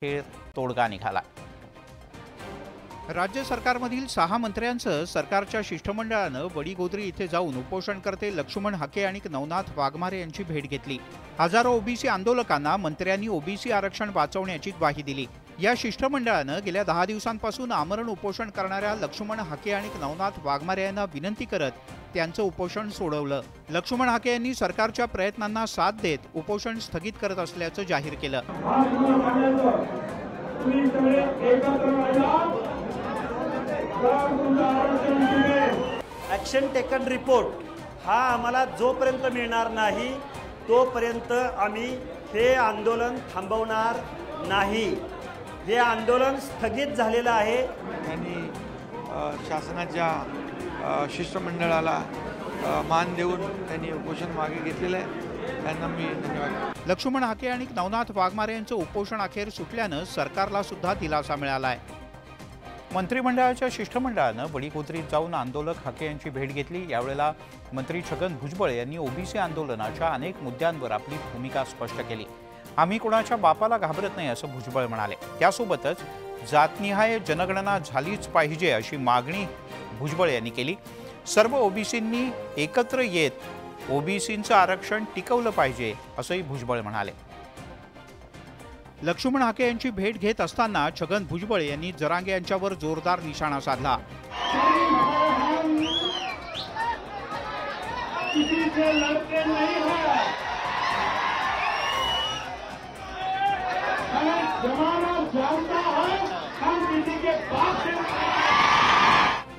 खेळ तोडगा निघाला। राज्य सरकारमधील 6 मंत्र्यांसह सरकारच्या शिष्टमंडळानं वडीगोद्री इथे जाऊन उपोषणकर्ते लक्ष्मण हाके आणि नवनाथ वाघमारे यांची भेट घेतली। हजारो ओबीसी आंदोलकांना मंत्र्यांनी ओबीसी आरक्षण वाचवण्याची ग्वाही दिली। या शिष्टमंडळानं गेल्या 10 दिवसांपासून आमरण उपोषण करणाऱ्या लक्ष्मण हाके आणि नवनाथ वाघमारे यांना विनंती करत त्यांचं उपोषण सोडवलं। लक्ष्मण हाके यांनी सरकारच्या प्रयत्नांना साथ देत उपोषण स्थगित करत असल्याचं जाहीर केलं। ॲक्शन टेकन रिपोर्ट हा आम्हाला जोपर्यंत मिळणार नाही तोपर्यंत आम्ही हे आंदोलन थांबवणार नाही। हे आंदोलन स्थगित झालेलं आहे। त्यांनी शासनाच्या शिष्टमंडळाला मान देऊन त्यांनी उपोषण मागे घेतलेलं आहे। त्यांना मी धन्यवाद। लक्ष्मण हाके आणि नवनाथ वाघमारे यांचं उपोषण अखेर सुटल्यानं सरकारला सुद्धा दिलासा मिळाला आहे। मंत्रिमंडळाच्या शिष्टमंडळानं वडीगोद्रीत जाऊन आंदोलक हाके यांची भेट घेतली। यावेळेला मंत्री छगन भुजबळ यांनी ओबीसी आंदोलनाच्या अनेक मुद्द्यांवर आपली भूमिका स्पष्ट केली। आम्ही कोणाच्या बापाला घाबरत नाही असं भुजबळ म्हणाले। त्यासोबतच जातनिहाय जनगणना झालीच पाहिजे अशी मागणी भुजबळ यांनी केली। सर्व ओबीसींनी एकत्र येत ओबीसींचं आरक्षण टिकवलं पाहिजे असंही भुजबळ म्हणाले। लक्ष्मण हाके यांची भेट घेत असताना छगन भुजबळ यांनी जरांगे यांच्यावर जोरदार निशाणा साधला।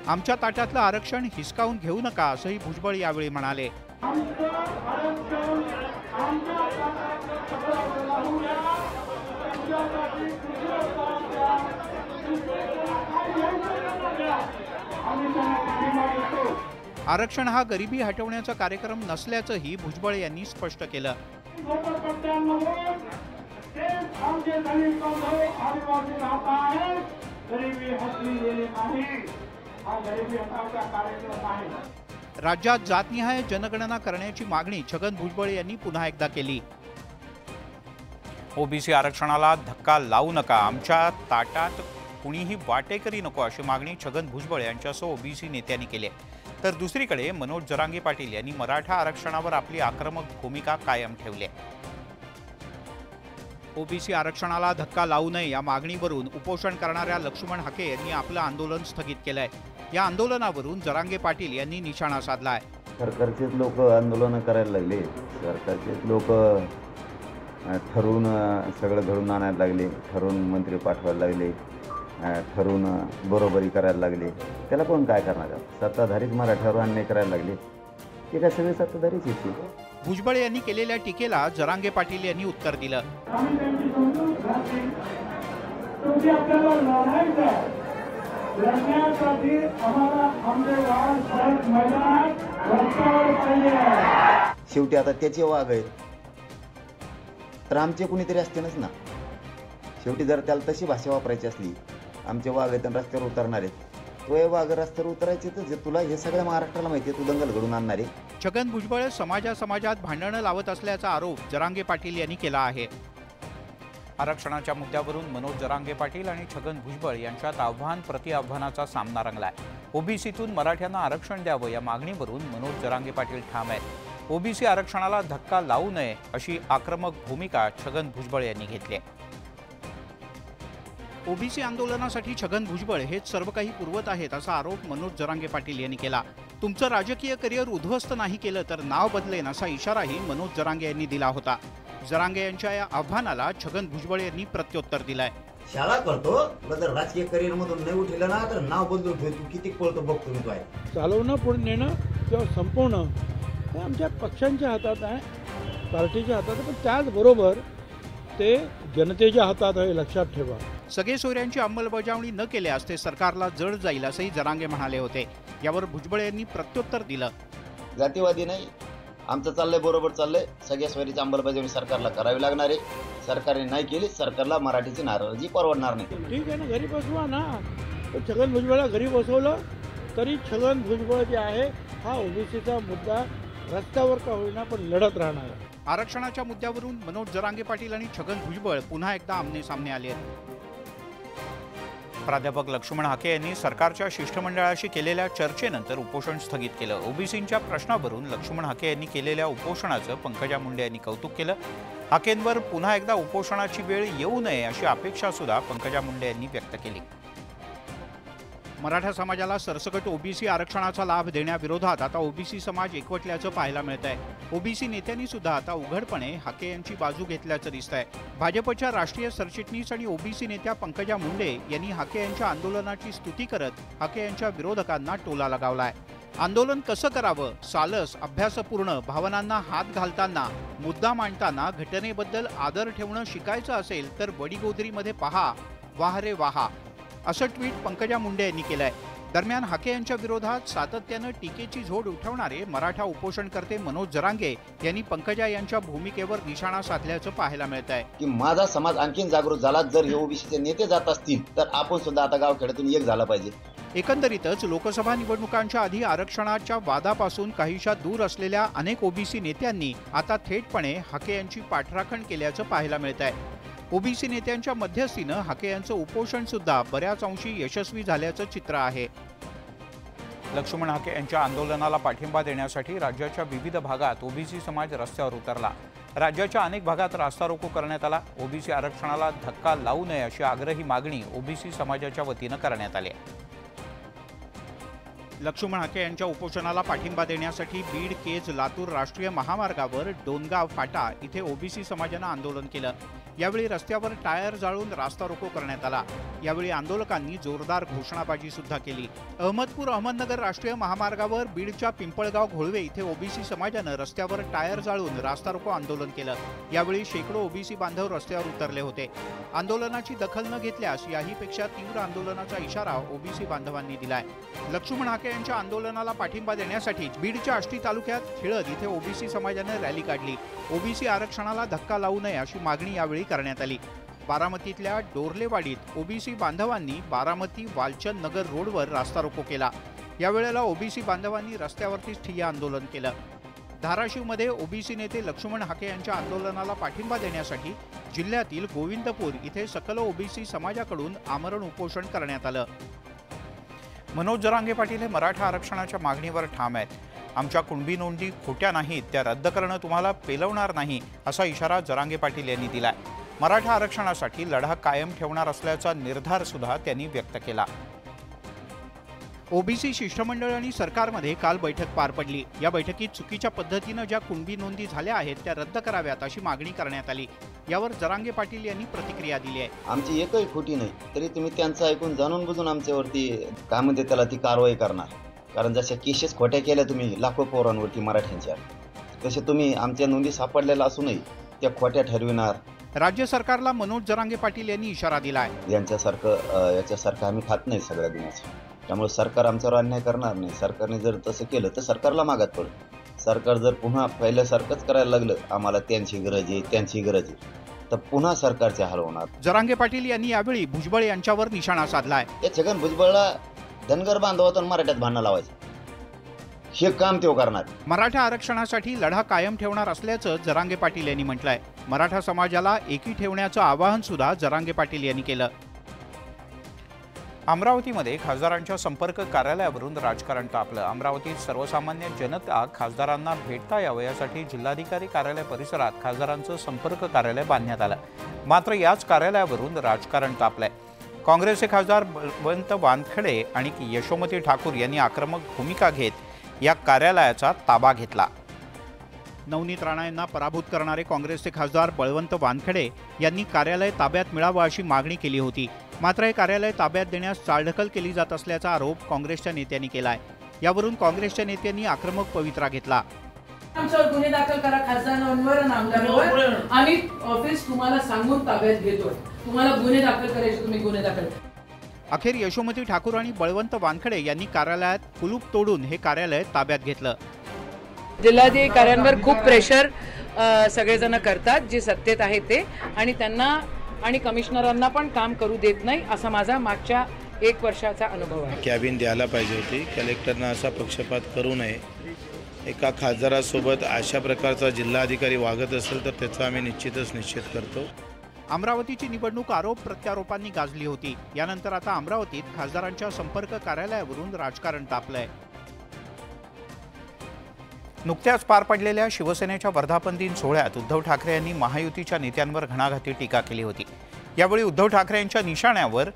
आमच्या ताट्यातलं आरक्षण हिसकावून घेऊ नका असंही भुजबळ यावेळी म्हणाले। आरक्षण हा गरिबी हटवण्याचा कार्यक्रम नसल्याचंही भुजबळ यांनी स्पष्ट केलं। राज्यात जातनिहाय जनगणना करण्याची मागणी छगन भुजबळ यांनी पुन्हा एकदा केली। ओबीसी आरक्षणाला धक्का लावू नका, आमच्या ताटात कुणीही वाटेकरी नको अशी मागणी छगन भुजबळ यांच्यासह ओबीसी नेत्यांनी केली। तर दुसरीकडे मनोज जरांगे पाटील यांनी मराठा आरक्षणावर आपली आक्रमक भूमिका कायम ठेवली आहे। ओबीसी आरक्षणाला धक्का लावू नये या मागणीवरून उपोषण करणाऱ्या लक्ष्मण हाके यांनी आपलं आंदोलन स्थगित केलंय। या आंदोलनावरून जरांगे पाटील यांनी निशाणा साधलाय। सरकारचेच लोक आंदोलन करायला लागले, सरकारचेच लोक ठरवून सगळं घडून आणायला लागले, ठरवून मंत्री पाठवायला लागले, ठरवून बरोबरी करायला लागले। त्याला कोण काय करणार? सत्ताधारीच मराठ्यावर अन्याय करायला लागले, ते काय सगळे सत्ताधारीच येते। भुजबळ यांनी केलेल्या टीकेला जरांगे पाटील यांनी उत्तर दिलं। शेवटी आता त्याचे वाघ आहेत तर आमचे कुणीतरी असतेनच ना। शेवटी जर त्याला तशी भाषा वापरायची असली, आमचे वाघ आहेत आणि रस्त्यावर उतरणार आहेत, तो वाघ रस्त्यावर उतरायचे तर तुला हे सगळ्या महाराष्ट्राला माहिती आहे, तू दंगल घडून आणणार आहे। छगन भुजबळ समाजात भांडणं लावत असल्याचा आरोप जरांगे पाटील यांनी केला आहे। आरक्षणाच्या मुद्द्यावरून मनोज जरांगे पाटील आणि छगन भुजबळ यांच्यात आव्हान प्रतिआव्हानाचा सामना रंगलाय। ओबीसीतून मराठ्यांना आरक्षण द्यावं या मागणीवरून मनोज जरांगे पाटील ठाम आहेत। ओबीसी आरक्षणाला धक्का लावू नये अशी आक्रमक भूमिका छगन भुजबळ यांनी घेतली आहे। ओबीसी आंदोलनासाठी छगन भुजबळ हेच सर्व काही पुरवत आहेत असा आरोप मनोज जरांगे पाटील यांनी केला। तुमचं राजकीय करिअर उद्ध्वस्त नाही केलं तर नाव बदलेन असा इशाराही मनोज जरांगे यांनी दिला होता। जरांगे यांच्या या आव्हानाला छगन भुजबळ यांनी प्रत्युत्तर दिलंय। शाळा करतो बदल राजकीय करिअर मधून नाही उठलेला ना तर नाव बदलून ठेव, तू किती पळतो बघतो मी। काय चालवणं पुढे नेणं किंवा संपवणं हे आमच्या पक्षांच्या हातात आहे, पार्टीच्या हातात आहे, पण त्याचबरोबर ते जनतेच्या हातात आहे, लक्षात ठेवा। सगळे सोयऱ्यांची अंमलबजावणी न केल्यास ते सरकारला जड जाईल असंही जरांगे म्हणाले होते। यावर भुजबळ यांनी प्रत्युत्तर दिलं। जातीवादी नाही, आमचं चाललंय बरोबर चाललंय, सगळ्या सोयरीची अंमलबजावणी सरकारला करावी लागणार आहे। सरकारने नाही केली, सरकारला मराठीची नाराजी परवडणार नाही। ठीक आहे ना, घरी बसवा ना। छगन भुजबळला घरी बसवलं तरी छगन भुजबळ जे आहे हा ओबीसीचा मुद्दा रस्त्यावर का होईना पण लढत राहणार आहे। आरक्षणाच्या मुद्द्यावरून मनोज जरांगे पाटील आणि छगन भुजबळ पुन्हा एकदा आमने-सामने आले आहेत। प्राध्यापक लक्ष्मण हाके यांनी सरकारच्या शिष्टमंडळाशी केलेल्या चर्चेनंतर उपोषण स्थगित केलं। ओबीसींच्या प्रश्नावरून लक्ष्मण हाके यांनी केलेल्या उपोषणाचं पंकजा मुंडे यांनी कौतुक केलं। हाकेंवर पुन्हा एकदा उपोषणाची वेळ येऊ नये अशी अपेक्षा सुद्धा पंकजा मुंडे यांनी व्यक्त केली। मराठा समाजाला सरसकट ओबीसी आरक्षणाचा लाभ देण्याविरोधात आता ओबीसी समाज एकवटल्याचं पाहायला मिळतंय। ओबीसी नेत्यांनी सुद्धा आता उघडपणे हाके यांची बाजू घेतल्याचं दिसतंय। भाजपच्या राष्ट्रीय सरचिटणीस आणि ओबीसी नेत्या पंकजा मुंडे यांनी हाके यांच्या आंदोलनाची स्तुती करत हाके यांच्या विरोधकांना टोला लगावलाय। आंदोलन कसं करावं, सालस अभ्यासपूर्ण भावनांना हात घालताना, मुद्दा मांडताना घटनेबद्दल आदर ठेवणं शिकायचं असेल तर वडीगोद्रीमध्ये पहा, वाह रे वाहा, असं ट्विट पंकजा मुंडे यांनी केलंय। दरम्यान हाके यांच्या विरोधात सातत्यानं टीकेची झोड उठवणारे मराठा उपोषणकर्ते मनोज जरांगे यांनी पंकजा यांच्या भूमिकेवर निशाणा साधल्याचं पाहायला मिळत आहे की माझा समाज आणखीन जागृत झाला। जर हे ओबीसीचे नेते जात असतील तर आपण सुद्धा आता गावखेड्यातून एक झाला पाहिजे। एकंदरीतच लोकसभा निवडणुकांच्या आधी आरक्षणाच्या वादापासून काहीशा दूर असलेल्या अनेक ओबीसी नेत्यांनी आता थेटपणे हाके यांची पाठराखण केल्याचं पाहायला मिळत आहे। ओबीसी नेत्यांच्या मध्यस्थीनं हाके यांचं उपोषण सुद्धा बऱ्याच अंशी यशस्वी झाल्याचं चित्र आहे। लक्ष्मण हाके यांच्या आंदोलनाला पाठिंबा देण्यासाठी राज्याच्या विविध भागात ओबीसी समाज रस्त्यावर उतरला। राज्याच्या अनेक भागात रास्ता रोको करण्यात आला। ओबीसी आरक्षणाला धक्का लावू नये अशी आग्रही मागणी ओबीसी समाजाच्या वतीनं करण्यात आली। लक्ष्मण हाके यांच्या उपोषणाला पाठिंबा देण्यासाठी बीड केज लातूर राष्ट्रीय महामार्गावर डोनगाव फाटा इथे ओबीसी समाजानं आंदोलन केलं। यावेळी रस्त्यावर टायर जाळून रास्ता रोको करण्यात आला। यावेळी आंदोलकांनी जोरदार घोषणाबाजी सुद्धा केली। अहमदपूर अहमदनगर राष्ट्रीय महामार्गावर बीडच्या पिंपळगाव घोळवे इथे ओबीसी समाजानं रस्त्यावर टायर जाळून रास्ता रोको आंदोलन केलं। यावेळी शेकडो ओबीसी बांधव रस्त्यावर उतरले होते। आंदोलनाची दखल न घेतल्यास याहीपेक्षा तीव्र आंदोलनाचा इशारा ओबीसी बांधवांनी दिलाय। लक्ष्मण हाके यांच्या आंदोलनाला पाठिंबा देण्यासाठी बीडच्या आष्टी तालुक्यात खिळद इथे ओबीसी समाजाने रॅली काढली। ओबीसी आरक्षणाला धक्का लावू नये अशी मागणी यावेळी करण्यात आली। बारामतीतल्या डोरलेवाडीत ओबीसी बांधवांनी बारामती वालचंद नगर रोडवर रास्ता रोको केला। यावेळेला ओबीसी बांधवांनी रस्त्यावरतीच ठिय्या आंदोलन केलं। धाराशिवमध्ये ओबीसी नेते लक्ष्मण हाके यांच्या आंदोलनाला पाठिंबा देण्यासाठी जिल्ह्यातील गोविंदपूर इथे सकल ओबीसी समाजाकडून आमरण उपोषण करण्यात आलं। मनोज जरांगे पाटील हे मराठा आरक्षणाच्या मागणीवर ठाम आहेत। आमच्या कुणबी नोंदी खोट्या नाहीत, त्या रद्द करणं तुम्हाला पेलवणार नाही असा इशारा जरांगे पाटील यांनी दिलाय। मराठा आरक्षणासाठी लढा कायम ठेवणार असल्याचा निर्धार सुद्धा त्यांनी व्यक्त केला। ओबीसी शिष्टमंडळ आणि सरकारमध्ये काल बैठक पार पडली। या बैठकीत चुकीच्या पद्धतीनं ज्या कुणबी नोंदी झाल्या आहेत त्या रद्द कराव्यात अशी मागणी करण्यात आली। यावर जरांगे पाटील यांनी प्रतिक्रिया दिली आहे। आमची एकही खोटी नाही, तरी तुम्ही त्यांचं ऐकून जाणून बुजून आमच्यावरती काय म्हणते त्याला ती कारवाई करणार। कारण जशा केसेस खोट्या केल्या तुम्ही लाखो पोरांवरती मराठ्यांच्या, तसे तुम्ही आमच्या नोंदी सापडलेल्या असूनही त्या खोट्या ठरविणार। राज्य सरकारला मनोज जरांगे पाटील यांनी इशारा दिलाय। याच्यासारखं आम्ही खात नाही सगळ्या दिवस, त्यामुळे सरकार आमच्यावर अन्याय करणार नाही। सरकारने जर तसं केलं तर सरकारला मागात पडेल। सरकार जर पुन्हा पहिल्यासारखंच करायला लागलं, आम्हाला त्यांची गरज आहे, तर पुन्हा सरकारचे हाल होणार। जरांगे पाटील यांनी यावेळी भुजबळ यांच्यावर निशाणा साधलाय। या छगन भुजबळला धनगर बांधवातून मराठ्यात भांडण लावायचं हे काम तो करणार। मराठा आरक्षणासाठी लढा कायम ठेवणार असल्याचं जरांगे पाटील यांनी म्हटलंय। मराठा समाजाला एकी ठेवण्याचं आवाहन सुद्धा जरांगे पाटील यांनी केलं। अमरावतीमध्ये खासदारांच्या संपर्क कार्यालयावरून राजकारण तापलं। अमरावतीत सर्वसामान्य जनता खासदारांना भेटता यावं यासाठी जिल्हाधिकारी कार्यालय परिसरात खासदारांचं संपर्क कार्यालय बांधण्यात आलं। मात्र याच कार्यालयावरून राजकारण तापलंय। काँग्रेसचे खासदार बळवंत वानखेडे आणि यशोमती ठाकूर यांनी आक्रमक भूमिका घेत या कार्यालयाचा ताबा घेतला। नवनीत राणा यांना पराभूत करणारे काँग्रेसचे खासदार बळवंत वानखेडे यांनी कार्यालय ताब्यात मिळावं अशी मागणी केली होती। मात्र हे कार्यालय ताब्यात देण्यास चालढकल केली जात असल्याचा आरोप काँग्रेसच्या नेत्यांनी केलाय। यावरून काँग्रेसच्या नेत्यांनी आक्रमक पवित्रा घेतला। आमच्यावर गुन्हे दाखल करा, खासदारांवर आणि आमदारांवर, आम्ही ऑफिस तुम्हाला सांगून ताब्यात घेतो। तुम्हाला गुन्हे दाखल करायचे तुम्ही गुन्हे दाखल। अखेर यशोमती ठाकूर आणि बळवंत वानखेडे यांनी कार्यालयात कुलूप तोडून हे कार्यालय ताब्यात घेतलं। जिल्हाधिकाऱ्यांवर खूप प्रेशर सगळेजण करतात जे सत्तेत आहे ते, आणि त्यांना आणि कमिशनरांना पण काम करू देत नाही असा माझा मागच्या 1 वर्षाचा अनुभव आहे। कॅबिन द्यायला पाहिजे होती, कलेक्टरना असा पक्षपात करू नये एका खासदारासोबत अशा प्रकारचा जिल्हाधिकारी वागत असेल तर त्याचा आम्ही निश्चित करतो. अमरावतीची निवडणूक आरोप प्रत्यारोपांनी गाजली होती. यानंतर आता अमरावतीत खासदारांच्या संपर्क कार्यालयावरून राजकारण तापलंय. नुकत्याच पार पडलेल्या शिवसेनेच्या वर्धापन दिन सोहळ्यात उद्धव ठाकरे यांनी महायुतीच्या नेत्यांवर घणाघाती टीका केली होती. यावेळी उद्धव ठाकरे यांच्या निशाण्यावर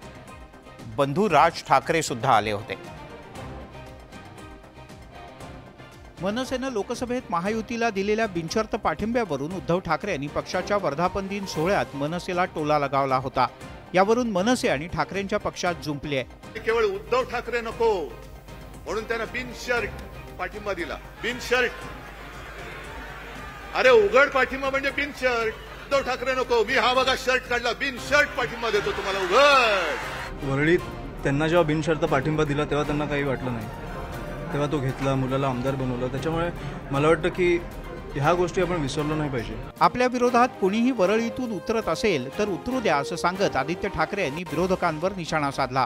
बंधू राज ठाकरे सुद्धा आले होते. मनसेनं लोकसभेत महायुतीला दिलेल्या बिनशर्त पाठिंब्यावरून उद्धव ठाकरे यांनी पक्षाच्या वर्धापन दिन सोहळ्यात मनसेला टोला लगावला होता. यावरून मनसे आणि ठाकरेंच्या पक्षात जुंपली आहे. केवळ उद्धव ठाकरे नको म्हणून त्यांना बिनशर्त पाठिंबा दिला. बिनशर्ट, अरे उघड पाठिंबा म्हणजे बिनशर्ट. उद्धव ठाकरे नको, मी हा बघा शर्ट काढला, बिनशर्ट पाठिंबा देतो तुम्हाला उघड. वरळीत त्यांना जेव्हा बिनशर्त पाठिंबा दिला तेव्हा त्यांना काही वाटलं नाही. तेव्हा तो घेतला, मुलाला आमदार बनवलं. त्याच्यामुळे मला वाटतं की ह्या गोष्टी आपण विसरलो नाही पाहिजे. आपल्या विरोधात कोणीही वरळीतून उतरत असेल तर उतरू द्या असं सांगत आदित्य ठाकरे यांनी विरोधकांवर निशाणा साधला.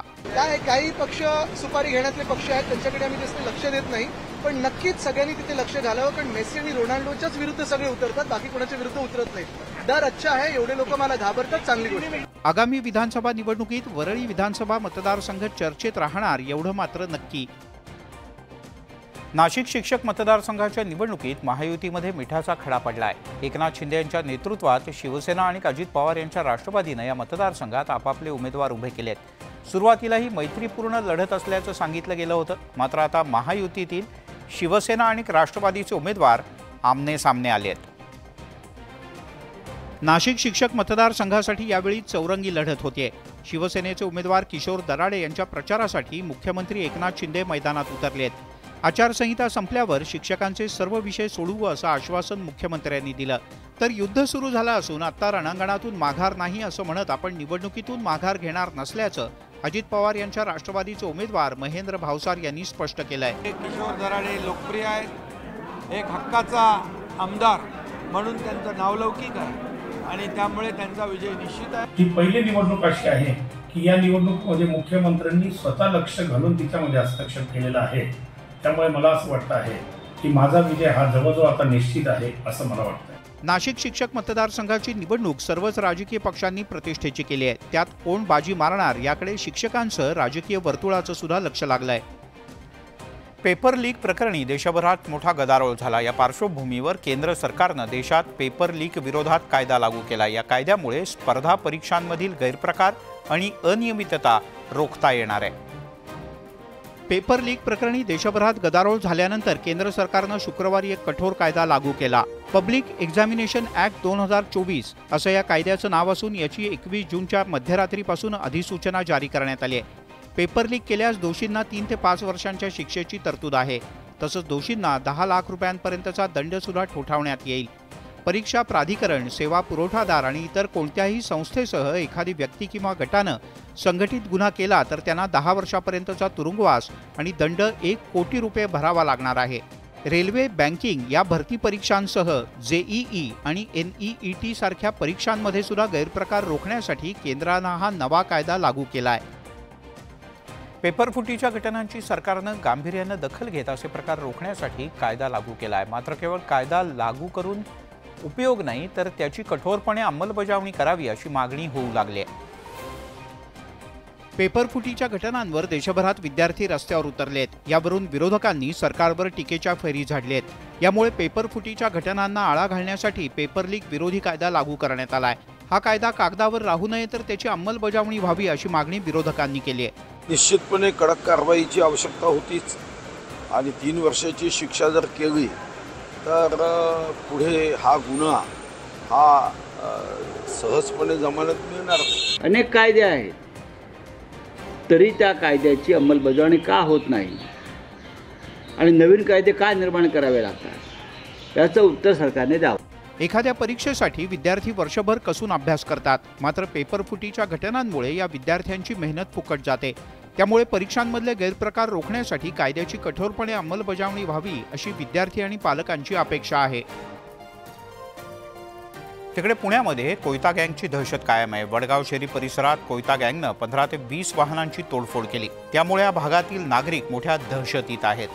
काही पक्ष सुपारी घेण्यातले पक्ष आहेत, त्यांच्याकडे आम्ही जास्त लक्ष देत नाही, पण नक्कीच सगळ्यांनी तिथे लक्ष घालावं, कारण मेसी आणि रोनाल्डोच्याच विरुद्ध सगळे उतरतात, बाकी कोणाच्या विरुद्ध उतरत नाहीत. डर अच्छा आहे, एवढे लोक मला घाबरतात, चांगली गोष्ट आहे. आगामी विधानसभा निवडणुकीत वरळी विधानसभा मतदारसंघ चर्चेत राहणार एवढं मात्र नक्की. नाशिक शिक्षक मतदारसंघाच्या निवडणुकीत महायुतीमध्ये मिठाचा खडा पडलाय. एकनाथ शिंदे यांच्या नेतृत्वात शिवसेना आणि अजित पवार यांच्या राष्ट्रवादीनं या मतदारसंघात आपापले उमेदवार उभे केलेत. सुरुवातीलाही मैत्रीपूर्ण लढत असल्याचं सांगितलं गेलं होतं, मात्र आता महायुतीतील शिवसेना आणि राष्ट्रवादीचे उमेदवार आमने सामने आले आहेत. नाशिक शिक्षक मतदारसंघासाठी यावेळी चौरंगी लढत होतीये. शिवसेनेचे उमेदवार किशोर दराडे यांच्या प्रचारासाठी मुख्यमंत्री एकनाथ शिंदे मैदानात उतरलेत. आचारसंहिता संपल्यावर शिक्षकांचे सर्व विषय सोडवू असं आश्वासन मुख्यमंत्र्यांनी दिलं. तर युद्ध सुरू झालं असून आता रणांगणातून माघार नाही असं म्हणत आपण निवडणुकीतून माघार घेणार नसल्याचं अजित पवार यांच्या राष्ट्रवादीचे उमेदवार महेंद्र भावसार यांनी स्पष्ट केलंय. किशोर दराडे लोकप्रिय आहेत, एक हक्काचा आमदार म्हणून त्यांचं नावलौकिक आहे आणि त्यामुळे त्यांचा विजय निश्चित आहे. ही पहिली निवडणूक अशी आहे की या निवडणुकीमध्ये मुख्यमंत्र्यांनी स्वतः लक्ष घालून तिच्यामध्ये हस्तक्षेप केलेला आहे. त्यामुळे मला असं वाटतं आहे की माझा विजय हा जवळजवळ आता निश्चित आहे असं मला वाटतं. नाशिक शिक्षक मतदारसंघाची निवडणूक सर्वच राजकीय पक्षांनी प्रतिष्ठेची केली आहे. त्यात कोण बाजी मारणार याकडे शिक्षकांसह राजकीय वर्तुळाचं सुद्धा लक्ष लागलंय. पेपर लीक प्रकरणी देशभरात मोठा गदारोळ झाला. या पार्श्वभूमीवर केंद्र सरकारनं देशात पेपर लीक विरोधात कायदा लागू केला. या कायद्यामुळे स्पर्धा परीक्षांमधील गैरप्रकार आणि अनियमितता रोखता येणार आहे. पेपर लीक प्रकरणी देशभरात गदारोळ झाल्यानंतर केंद्र सरकारनं शुक्रवारी एक कठोर कायदा लागू केला. पब्लिक एक्झामिनेशन ॲक्ट 2024 असं या कायद्याचं नाव असून याची 21 जूनच्या मध्यरात्रीपासून अधिसूचना जारी करण्यात आली आहे. पेपर लीक केल्यास दोषींना 3 ते 5 वर्षांच्या शिक्षेची तरतूद आहे. तसंच दोषींना 10 लाख रुपयांपर्यंतचा दंड सुद्धा ठोठावण्यात येईल. परीक्षा प्राधिकरण, सेवा पुरवठादार आणि इतर कोणत्याही संस्थेसह एखादी व्यक्ती किंवा गटानं संघटित गुन्हा केला तर त्यांना 10 वर्षापर्यंतचा तुरुंगवास आणि दंड 1 कोटी रुपये भरावा लागणार आहे. रेल्वे, बँकिंग या भरती परीक्षांसह जेईई आणि NEET सारख्या परीक्षांमध्ये सुद्धा गैरप्रकार रोखण्यासाठी केंद्रानं हा नवा कायदा लागू केला आहे. पेपरफुटीच्या घटनांची सरकारनं गांभीर्यानं दखल घेत असे प्रकार रोखण्यासाठी कायदा लागू केला आहे. मात्र केवळ कायदा लागू करून उपयोग नाही तर त्याची कठोरपणे अंमलबजावणी करावी अशी मागणी होऊ लागली आहे. पेपरफुटीच्या घटनांवर देशभरात विद्यार्थी रस्त्यावर उतरलेत. यावरून विरोधकांनी सरकारवर टीकेच्या फैरी झाडलेत. यामुळे पेपरफुटीच्या घटनांना आळा घालण्यासाठी पेपर लीक विरोधी कायदा लागू करण्यात आलाय. हा कायदा कागदावर राहू नये तर त्याची अंमलबजावणी व्हावी अशी मागणी विरोधकांनी केली आहे. निश्चितपणे कडक कारवाईची आवश्यकता होतीच आणि 3 वर्षाची शिक्षा जर केली तर पुढे हा गुन्हा हा सहजपणे जमानत मिळणार. अनेक कायदे आहेत तरी त्या कायद्याची अंमलबजावणी का होत नाही आणि नवीन कायदे का निर्माण करावे लागतात याचं उत्तर सरकारने द्यावं. एखाद्या परीक्षेसाठी विद्यार्थी वर्षभर कसून अभ्यास करतात. मात्र पेपरफुटीच्या घटनांमुळे या विद्यार्थ्यांची मेहनत फुकट जाते. त्यामुळे परीक्षांमधले गैरप्रकार रोखण्यासाठी कायद्याची कठोरपणे अंमलबजावणी व्हावी अशी विद्यार्थी आणि पालकांची अपेक्षा आहे. तिकडे पुण्यामध्ये कोयता गँगची दहशत कायम आहे. वडगाव शेरी परिसरात कोयता गँगनं 15 ते 20 वाहनांची तोडफोड केली. त्यामुळे या भागातील नागरिक मोठ्या दहशतीत आहेत.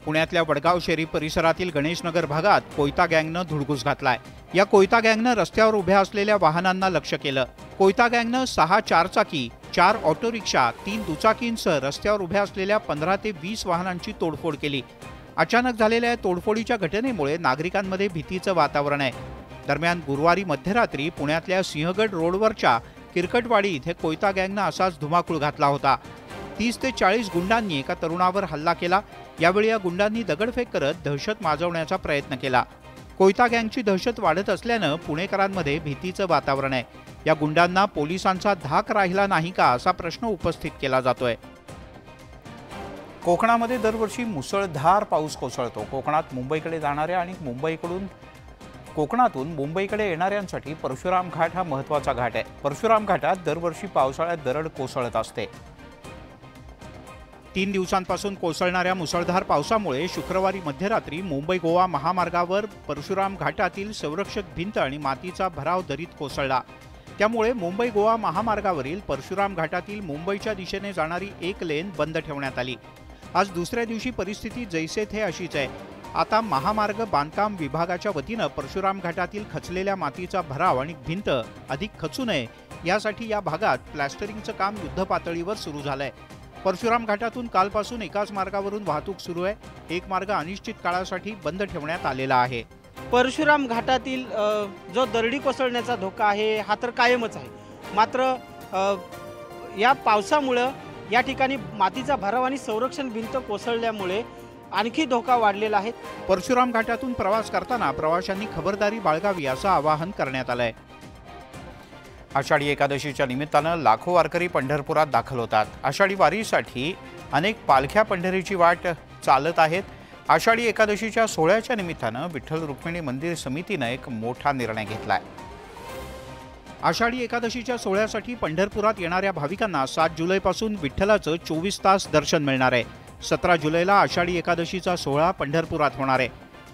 पुण्यातल्या वडगाव शेरी परिसरातील गणेशनगर भागात कोयता गँगनं धुडगूस घातलाय। या कोयता गँगनं रस्त्यावर उभ्या असलेल्या वाहनांना लक्ष्य केलं। कोयता गँगनं 6 चारचाकी, 4 ऑटो रिक्षा, 3 दुचाकींसह रस्त्यावर उभ्या असलेल्या 15 ते 20 वाहनांची तोडफोड केली। अचानक झालेल्या तोडफोडीच्या घटनेमुळे नागरिकांमध्ये भीतीचं वातावरण आहे। दरम्यान गुरुवारी मध्यरात्री पुण्यातल्या सिंहगड रोडवरच्या किरकटवाडी इथे कोयता गँगनं असाच धुमाकूळ घातला होता। 30 ते 40 गुंडांनी एका तरुणावर हल्ला केला। यावेळी या गुंडांनी दगडफेक करत दहशत माजवण्याचा प्रयत्न केला। कोयता गँगची दहशत वाढत असल्यानं पुणेकरांमध्ये भीतीचं वातावरण आहे। या गुंडांना पोलिसांचा धाक राहिला नाही का असा प्रश्न उपस्थित केला जातोय। कोकणामध्ये दरवर्षी मुसळधार पाऊस कोसळतो। कोकणात मुंबईकडे जाणाऱ्या आणि कोकणातून मुंबईकडे येणाऱ्यांसाठी परशुराम घाट हा महत्त्वाचा घाट आहे। परशुराम घाटात दरवर्षी पावसाळ्यात दरड कोसळत असते। 3 दिवसांपासून कोसळणाऱ्या मुसळधार पावसामुळे शुक्रवारी मध्यरात्री मुंबई गोवा महामार्गावर परशुराम घाटातील संरक्षक भिंत आणि मातीचा भराव दरीत कोसळला। त्यामुळे मुंबई गोवा महामार्गावरील परशुराम घाटातील मुंबईच्या दिशेने जाणारी एक लेन बंद ठेवण्यात आली। आज दुसऱ्या दिवशी परिस्थिती जैसे थे अशीच आहे। आता महामार्ग बांधकाम विभागाच्या वतीनं परशुराम घाटातील खचलेल्या मातीचा भराव आणि भिंत अधिक खचू नये यासाठी या भागात प्लॅस्टरिंगचं काम युद्धपातळीवर सुरू झालंय। परशुराम घाटातून कालपासून एकाच मार्गावरून वाहतूक सुरू आहे। एक मार्ग अनिश्चित काळासाठी बंद ठेवण्यात आलेला आहे। परशुराम घाटातील जो दरडी कोसळण्याचा धोका आहे हा तर कायमच आहे। मात्र या पावसामुळे या ठिकाणी मातीचा भराव आणि संरक्षण भिंत कोसळल्यामुळे आणखी धोका वाढलेला आहे। परशुराम घाटातून प्रवास करताना प्रवाशांनी खबरदारी बाळगावी असं आवाहन करण्यात आलंय। आषाढी एकादशीच्या निमित्तानं लाखो वारकरी पंढरपुरात दाखल होतात। आषाढी वारीसाठी अनेक पालख्या पंढरीची वाट चालत आहेत। आषाढी एकादशीच्या सोहळ्याच्या निमित्तानं विठ्ठल रुक्मिणी मंदिर समितीनं एक मोठा निर्णय घेतलाय। आषाढी एकादशीच्या सोहळ्यासाठी पंढरपुरात येणाऱ्या भाविकांना 7 जुलैपासून विठ्ठलाचं 24 तास दर्शन मिळणार आहे। 17 जुलैला आषाढी एकादशीचा सोहळा पंढरपुरात होणार आहे।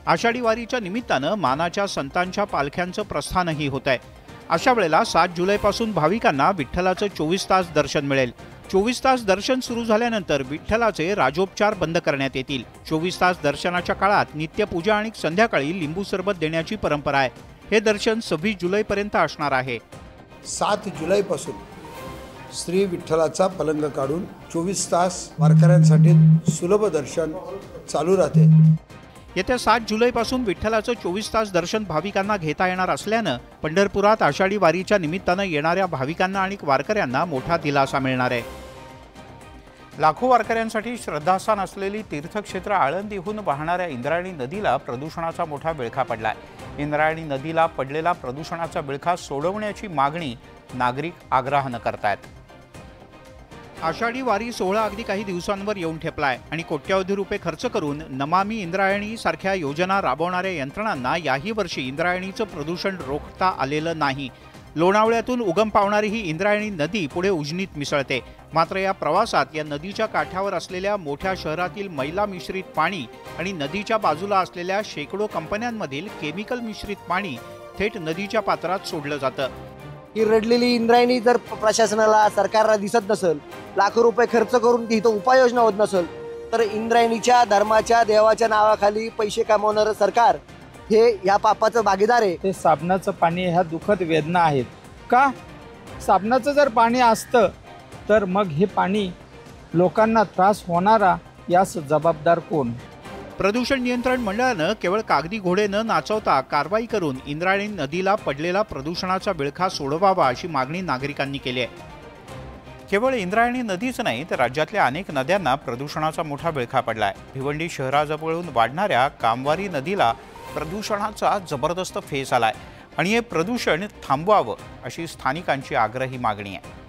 आषाढी वारीच्या निमित्तानं मानाच्या संतांच्या पालख्यांचं प्रस्थानही होत आहे। अशा वेळेला 7 जुलैपासून भाविकांना विठ्ठलाचं 24 तास दर्शन मिळेल। 24 तास दर्शन सुरू झाल्यानंतर विठ्ठलाचे राजोपचार बंद करण्यात येतील। 24 तास दर्शनाच्या काळात नित्यपूजा आणि संध्याकाळी लिंबू सरबत देण्याची परंपरा आहे। हे दर्शन 26 जुलैपर्यंत असणार आहे। 7 जुलैपासून श्री विठ्ठलाचा पलंग काढून 24 तास वारकऱ्यांसाठी सुलभ दर्शन चालू राहते। येत्या 7 जुलैपासून विठ्ठलाचं 24 तास दर्शन भाविकांना घेता येणार असल्यानं पंढरपुरात आषाढी वारीच्या निमित्तानं येणाऱ्या भाविकांना आणि वारकऱ्यांना मोठा दिलासा मिळणार आहे। लाखो वारकऱ्यांसाठी श्रद्धास्थान असलेली तीर्थक्षेत्र आळंदीहून वाहणाऱ्या इंद्रायणी नदीला प्रदूषणाचा मोठा विळखा पडलाय। इंद्रायणी नदीला पडलेला प्रदूषणाचा विळखा सोडवण्याची मागणी नागरिक आग्रहानं करतायत। आषाढी वारी सोहळा अगदी काही दिवसांवर येऊन ठेपलाय आणि कोट्यवधी रुपये खर्च करून नमामि इंद्रायणी सारख्या योजना राबवणाऱ्या यंत्रणांना याही वर्षी इंद्रायणीचं प्रदूषण रोखता आलेलं नाही। लोणावळ्यातून उगम पावणारी ही इंद्रायणी नदी पुढे उजनीत मिसळते। मात्र या प्रवासात या नदीच्या काठावर असलेल्या मोठ्या शहरातील मैला मिश्रित पाणी आणि नदीच्या बाजूला असलेल्या शेकडो कंपन्यांमधील केमिकल मिश्रित पाणी थेट नदीच्या पात्रात सोडलं जातं। ही रडलेली इंद्रायणी जर प्रशासनाला सरकारला दिसत नसेल, लाखो रुपये खर्च करून तिथं उपाययोजना होत नसेल, तर इंद्रायणीच्या धर्माच्या देवाच्या नावाखाली पैसे कमवणारं सरकार हे या पापाचं भागीदार आहे। ते साबणाचं पाणी ह्या दुःखद वेदना आहेत का? साबणाचं जर पाणी असतं तर मग हे पाणी लोकांना त्रास होणारा यास जबाबदार कोण? प्रदूषण नियंत्रण मंडळानं केवळ कागदी घोडे न नाचवता कारवाई करून इंद्रायणी नदीला पडलेला प्रदूषणाचा विळखा सोडवावा अशी मागणी नागरिकांनी केली आहे। केवळ इंद्रायणी नदीच नाही तर राज्यातल्या अनेक नद्यांना प्रदूषणाचा मोठा विळखा पडलाय। भिवंडी शहराजवळून वाढणाऱ्या कामवारी नदीला प्रदूषणाचा जबरदस्त फेस आलाय आणि हे प्रदूषण थांबवावं अशी स्थानिकांची आग्रही मागणी आहे।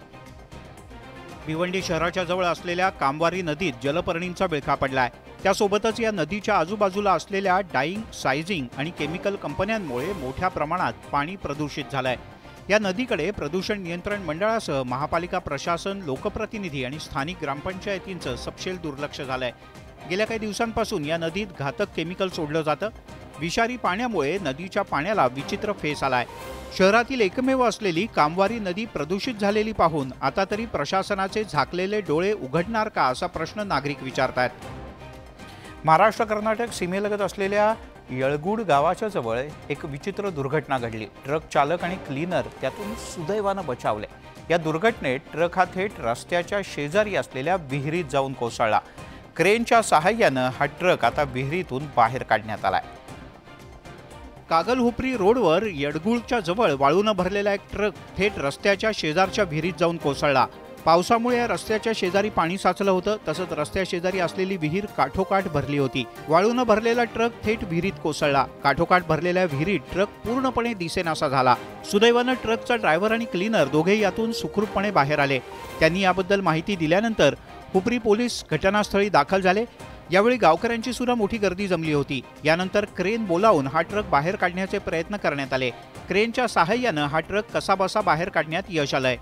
भिवंडी शहराच्या जवळ असलेल्या कामवारी नदीत जलपर्णींचा विळखा पडलाय। त्यासोबतच या नदीच्या आजूबाजूला असलेल्या डाईंग, सायझिंग आणि केमिकल कंपन्यांमुळे मोठ्या प्रमाणात पाणी प्रदूषित झालंय। या नदीकडे प्रदूषण नियंत्रण मंडळासह महापालिका प्रशासन, लोकप्रतिनिधी आणि स्थानिक ग्रामपंचायतींचं सपशेल दुर्लक्ष झालंय। गेल्या काही दिवसांपासून या नदीत घातक केमिकल सोडलं जातं। विषारी पाण्यामुळे नदीच्या पाण्याला विचित्र फेस आलाय। शहरातील एकमेव असलेली कामवारी नदी प्रदूषित झालेली पाहून आता तरी प्रशासनाचे झाकलेले डोळे उघडणार का असा प्रश्न नागरिक विचारतात। महाराष्ट्र कर्नाटक सीमेलगत असलेल्या येळगुड गावाच्या जवळ एक विचित्र दुर्घटना घडली। ट्रक चालक आणि क्लीनर त्यातून सुदैवानं बचावले। या दुर्घटनेत ट्रक हा थेट रस्त्याच्या शेजारी असलेल्या विहिरीत जाऊन कोसळला। क्रेनच्या सहाय्यानं हा ट्रक आता विहिरीतून बाहेर काढण्यात आलाय। कागलहुपरी रोडवर येळगुडच्या जवळ वाळूनं भरलेला एक ट्रक थेट रस्त्याच्या शेजारच्या विहिरीत जाऊन कोसळला। पावसामुळे या रस्त्याच्या शेजारी पाणी साचलं होतं, तसंच रस्त्या शेजारी असलेली विहीर काठोकाठ भरली होती। वाळूनं भरलेला ट्रक थेट विहिरीत कोसळला। काठोकाठ भरलेल्या विहिरीत ट्रक पूर्णपणे दिसेनासा झाला। सुदैवानं ट्रकचा ड्रायव्हर आणि क्लीनर दोघेही यातून सुखरूपपणे बाहेर आले। त्यांनी याबद्दल माहिती दिल्यानंतर हुपरी पोलीस घटनास्थळी दाखल झाले। यावेळी गावकऱ्यांची सुद्धा मोठी गर्दी जमली होती। यानंतर क्रेन बोलावून हा ट्रक बाहेर काढण्याचे प्रयत्न करण्यात आले। क्रेनच्या सहाय्यानं हा ट्रक कसाबसा बाहेर काढण्यात यश आलंय।